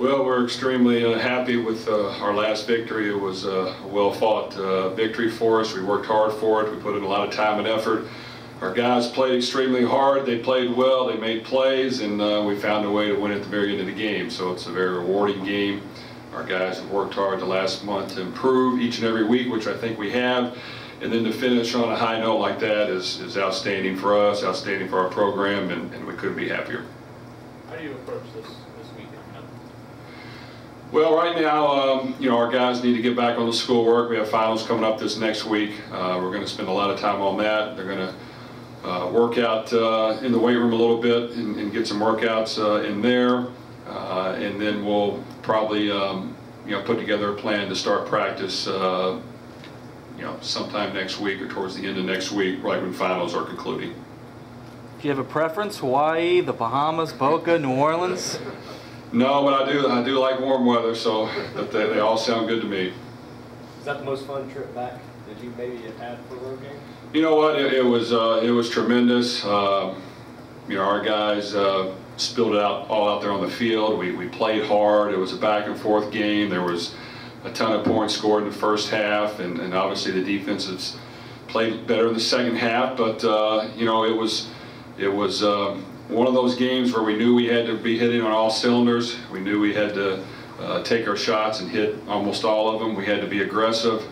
Well, we're extremely happy with our last victory. It was a well-fought victory for us. We worked hard for it. We put in a lot of time and effort. Our guys played extremely hard. They played well. They made plays, and we found a way to win at the very end of the game. So it's a very rewarding game. Our guys have worked hard the last month to improve each and every week, which I think we have. And then to finish on a high note like that is outstanding for us, outstanding for our program, and we couldn't be happier. How do you approach this weekend? Well, right now, our guys need to get back on the schoolwork. We have finals coming up this next week. We're going to spend a lot of time on that. They're going to work out in the weight room a little bit and get some workouts in there, and then we'll probably put together a plan to start practice sometime next week or towards the end of next week, right when finals are concluding. Do you have a preference? Hawaii, the Bahamas, Boca, New Orleans? No, but I do like warm weather, so they all sound good to me. Is that the most fun trip back that you maybe have had for a road game? You know what? It was tremendous. Our guys spilled it all out there on the field. We played hard. It was a back and forth game. There was a ton of points scored in the first half, and obviously the defenses played better in the second half. But it was one of those games where we knew we had to be hitting on all cylinders. We knew we had to take our shots and hit almost all of them. We had to be aggressive.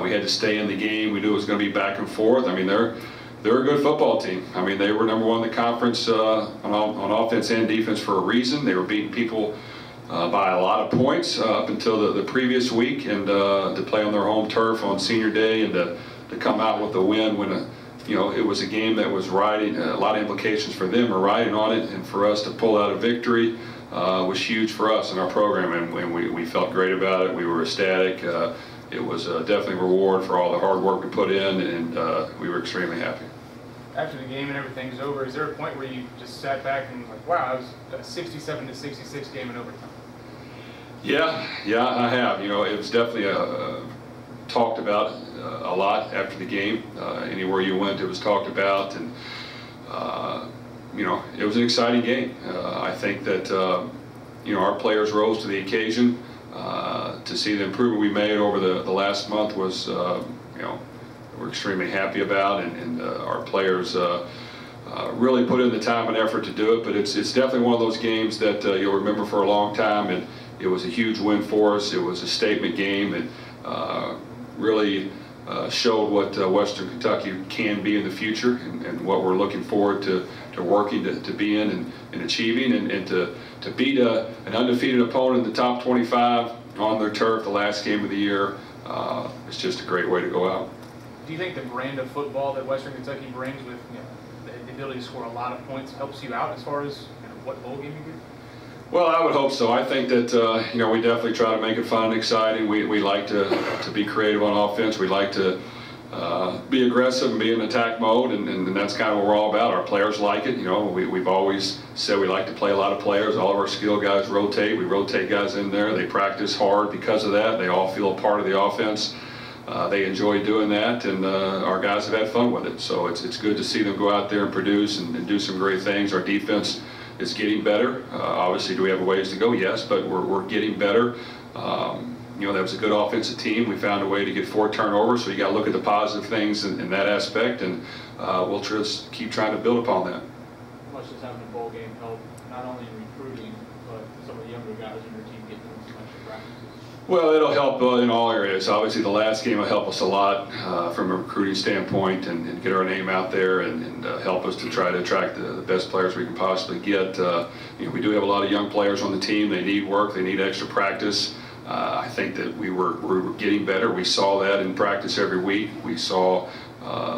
We had to stay in the game. We knew it was going to be back and forth. I mean, they're a good football team. I mean, they were #1 in the conference on offense and defense for a reason. They were beating people by a lot of points up until the previous week, and to play on their home turf on senior day and to come out with a win when it was a game that was riding, a lot of implications for them are riding on it, and for us to pull out a victory was huge for us in our program, and we felt great about it. We were ecstatic. It was definitely a reward for all the hard work we put in, and we were extremely happy. After the game and everything's over, is there a point where you just sat back and like, wow, that was a 67-66 game in overtime? Yeah, I have. It was definitely talked about a lot after the game. Anywhere you went, it was talked about, and it was an exciting game. I think that our players rose to the occasion. To see the improvement we made over the last month was, we're extremely happy about, and our players really put in the time and effort to do it. But it's definitely one of those games that you'll remember for a long time, and it was a huge win for us. It was a statement game, and really showed what Western Kentucky can be in the future, and what we're looking forward to working to be in and achieving, and to beat an undefeated opponent in the top 25 on their turf the last game of the year. It's just a great way to go out. Do you think the brand of football that Western Kentucky brings with the ability to score a lot of points helps you out as far as what bowl game you get? Well, I would hope so. I think that we definitely try to make it fun and exciting. We like to be creative on offense. We like to be aggressive and be in attack mode, and that's kind of what we're all about. Our players like it. We've always said we like to play a lot of players. All of our skill guys rotate. We rotate guys in there. They practice hard because of that. They all feel a part of the offense. They enjoy doing that, and our guys have had fun with it. So it's good to see them go out there and produce and do some great things. Our defense is getting better. Obviously, do we have a ways to go? Yes, but we're getting better. That was a good offensive team. We found a way to get 4 turnovers, so you got to look at the positive things in that aspect, and we'll just keep trying to build upon that. How much does having a bowl game help, not only in recruiting, but some of the younger guys in your team getting some extra practices? Well, it'll help in all areas. Obviously, the last game will help us a lot from a recruiting standpoint, and get our name out there, and help us to try to attract the best players we can possibly get. We do have a lot of young players on the team. They need work. They need extra practice. I think that we were getting better. We saw that in practice every week. We saw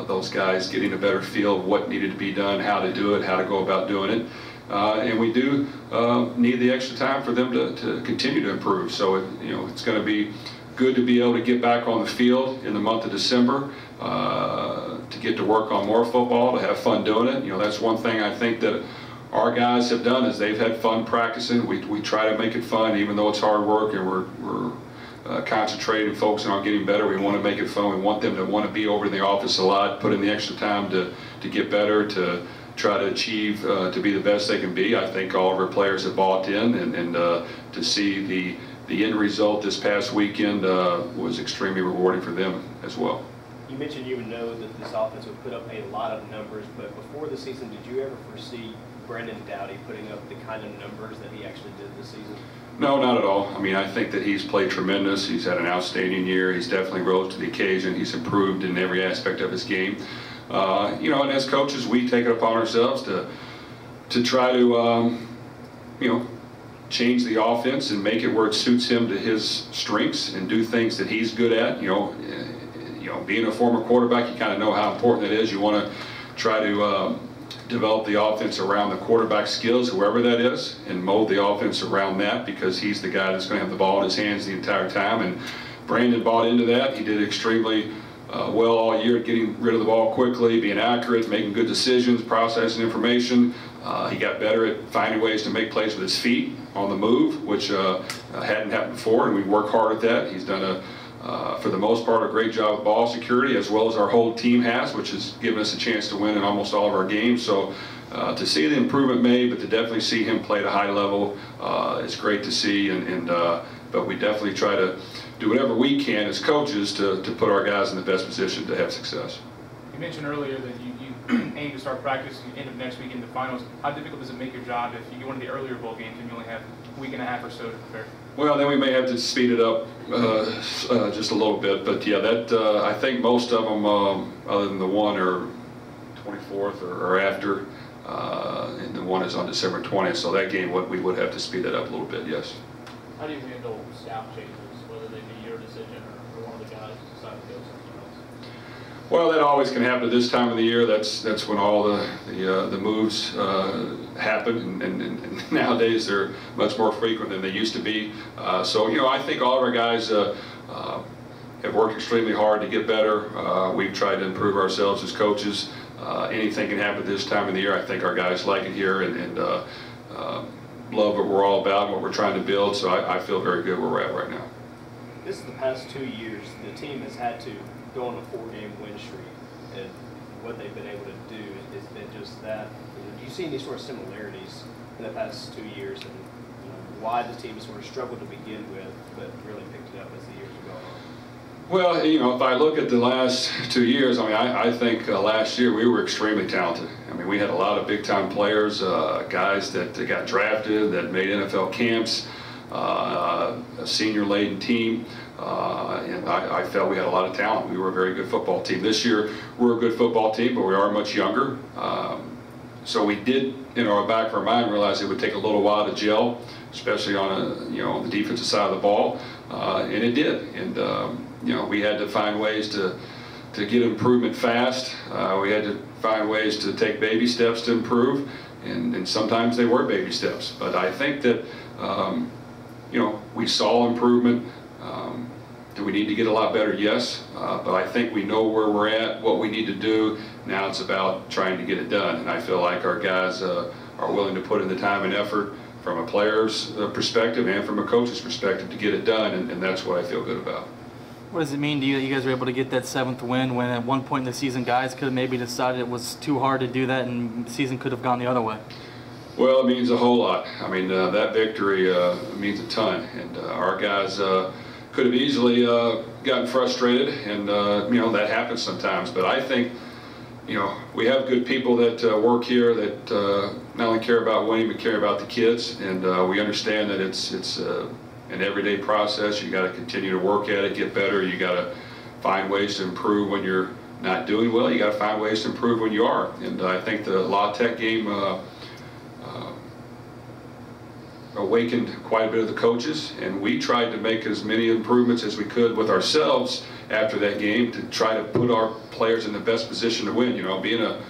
those guys getting a better feel of what needed to be done, how to do it, how to go about doing it. And we do need the extra time for them to continue to improve. So it's going to be good to be able to get back on the field in the month of December, to get to work on more football, to have fun doing it. That's one thing I think that our guys have done, is they've had fun practicing. We try to make it fun, even though it's hard work, and we're concentrated and focusing on getting better. We want to make it fun. We want them to want to be over in the office a lot, put in the extra time to get better, to try to achieve to be the best they can be. I think all of our players have bought in, and to see the end result this past weekend was extremely rewarding for them as well. You mentioned you would know that this offense would put up a lot of numbers, but before the season, did you ever foresee Brandon Dowdy putting up the kind of numbers that he actually did this season? No, not at all. I mean, I think that he's played tremendous. He's had an outstanding year. He's definitely rose to the occasion. He's improved in every aspect of his game. You know, and as coaches, we take it upon ourselves to try to, you know, change the offense and make it where it suits him to his strengths and do things that he's good at. You know, being a former quarterback, you kind of know how important it is. You want to try to develop the offense around the quarterback skills, whoever that is, and mold the offense around that, because he's the guy that's going to have the ball in his hands the entire time. And Brandon bought into that. He did extremely well all year, getting rid of the ball quickly, being accurate, making good decisions, processing information. He got better at finding ways to make plays with his feet on the move, which hadn't happened before, and we work hard at that. He's done for the most part, a great job of ball security, as well as our whole team has, which has given us a chance to win in almost all of our games. So to see the improvement made, but to definitely see him play at a high level, it's great to see. But we definitely try to do whatever we can as coaches to put our guys in the best position to have success. You mentioned earlier that you aim to start practice at the end of next week in the finals. How difficult does it make your job if you go into the earlier bowl games and you only have a week and a half or so to prepare? Well, then we may have to speed it up just a little bit, but yeah, that I think most of them, other than the one, are 24th or after, and the one is on December 20th. So that game, we would have to speed it up a little bit. Yes. How do you handle staff changes, whether they be your decision or one of the guys decide to go somewhere else? Well, that always can happen at this time of the year. That's when all the moves happen, and nowadays they're much more frequent than they used to be. So, you know, I think all of our guys have worked extremely hard to get better. We've tried to improve ourselves as coaches. Anything can happen this time of the year. I think our guys like it here and love what we're all about and what we're trying to build. So I feel very good where we're at right now. This is the past 2 years. The team has had to go on a 4-game win streak, and what they've been able to do has been just that. Do you see any sort of similarities in the past 2 years, and why the team sort of struggled to begin with, but really picked it up as the years have gone on? Well, you know, if I look at the last 2 years, I mean, I think last year we were extremely talented. I mean, we had a lot of big-time players, guys that got drafted, that made NFL camps, a senior-laden team. And I felt we had a lot of talent. We were a very good football team. This year, we're a good football team, but we are much younger. So we did, in our back of our mind, realize it would take a little while to gel, especially on on the defensive side of the ball, and it did. And we had to find ways to get improvement fast. We had to find ways to take baby steps to improve, and sometimes they were baby steps. But I think that we saw improvement. Do we need to get a lot better? Yes, but I think we know where we're at, what we need to do. Now it's about trying to get it done, and I feel like our guys are willing to put in the time and effort from a player's perspective and from a coach's perspective to get it done, and that's what I feel good about. What does it mean to you that you guys were able to get that 7th win when at one point in the season guys could have maybe decided it was too hard to do that and the season could have gone the other way? Well, it means a whole lot. I mean, that victory means a ton, and our guys could have easily gotten frustrated, and that happens sometimes. But I think we have good people that work here that not only care about winning but care about the kids, and we understand that it's an everyday process. You got to continue to work at it, get better. You got to find ways to improve when you're not doing well. You got to find ways to improve when you are. And I think the La Tech game awakened quite a bit of the coaches, and we tried to make as many improvements as we could with ourselves after that game to try to put our players in the best position to win. Being a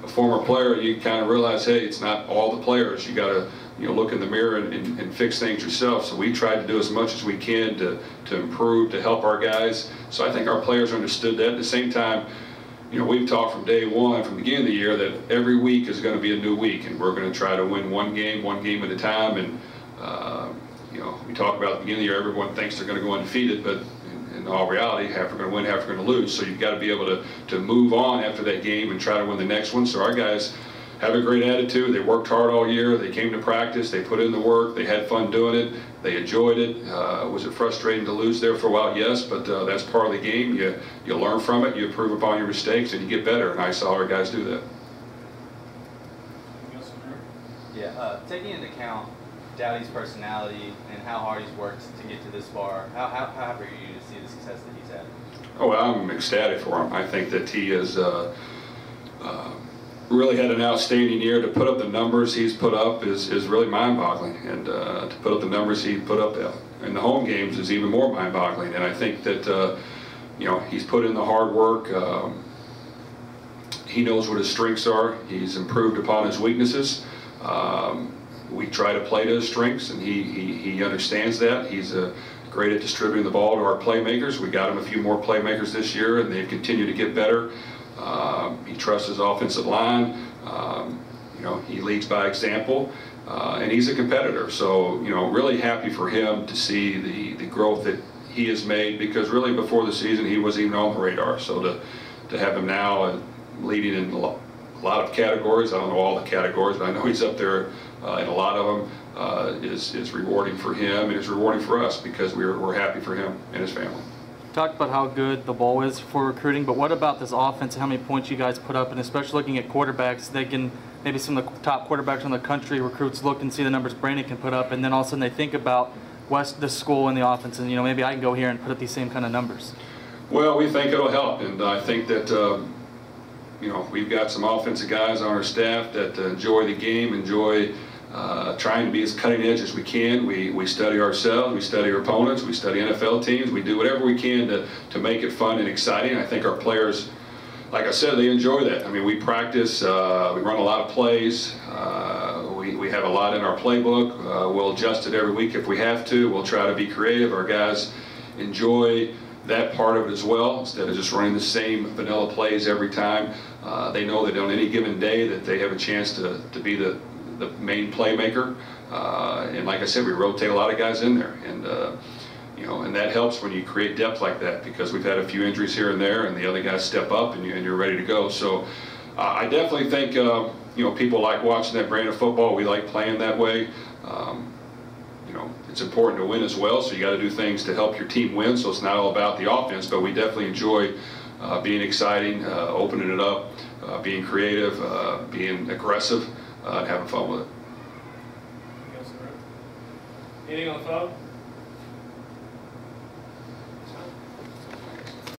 former player, you kind of realize, hey, it's not all the players. You got to look in the mirror and fix things yourself. So we tried to do as much as we can to improve, to help our guys. So I think our players understood that. At the same time, we've talked from day one, from the beginning of the year, that every week is going to be a new week, and we're going to try to win one game at a time. And we talk about at the beginning of the year, everyone thinks they're going to go undefeated, but in all reality, half are going to win, half are going to lose. So you've got to be able to move on after that game and try to win the next one. So our guys have a great attitude. They worked hard all year. They came to practice. They put in the work. They had fun doing it. They enjoyed it. Was it frustrating to lose there for a while? Yes, but that's part of the game. You learn from it. You improve upon your mistakes, and you get better. And I saw our guys do that. Yeah, taking into account Dowdy's personality and how hard he's worked to get to this far, how happy are you to see the success that he's had? Oh, well, I'm ecstatic for him. I think that he has really had an outstanding year. To put up the numbers he's put up is really mind-boggling, and to put up the numbers he put up in the home games is even more mind-boggling. And I think that you know, he's put in the hard work. He knows what his strengths are. He's improved upon his weaknesses. We try to play to his strengths, and he understands that. He's great at distributing the ball to our playmakers. We got him a few more playmakers this year, and they've continued to get better. He trusts his offensive line. You know, he leads by example, and he's a competitor. So, you know, really happy for him to see the growth that he has made, because really before the season he wasn't even on the radar. So to have him now leading in a lot of categories, I don't know all the categories, but I know he's up there in a lot of them, is rewarding for him, and it's rewarding for us, because we're happy for him and his family. Talked about how good the bowl is for recruiting, but what about this offense and how many points you guys put up, and especially looking at quarterbacks, they can, maybe some of the top quarterbacks in the country, recruits look and see the numbers Brandon can put up, and then all of a sudden they think about the school and the offense, and, you know, maybe I can go here and put up these same kind of numbers. Well, we think it'll help, and I think that you know, we've got some offensive guys on our staff that enjoy the game, enjoy trying to be as cutting edge as we can. We study ourselves, we study our opponents, we study NFL teams, we do whatever we can to make it fun and exciting. I think our players, like I said, they enjoy that. I mean, we practice, we run a lot of plays, we have a lot in our playbook. We'll adjust it every week if we have to. We'll try to be creative. Our guys enjoy that part of it as well, instead of just running the same vanilla plays every time. They know that on any given day that they have a chance to be the main playmaker, and like I said, we rotate a lot of guys in there, and you know, and that helps when you create depth like that, because we've had a few injuries here and there, and the other guys step up, and you're ready to go. So I definitely think you know, people like watching that brand of football. We like playing that way. You know, it's important to win as well, so you got to do things to help your team win. So it's not all about the offense, but we definitely enjoy being exciting, opening it up, being creative, being aggressive, and having fun with it. Anything on the phone?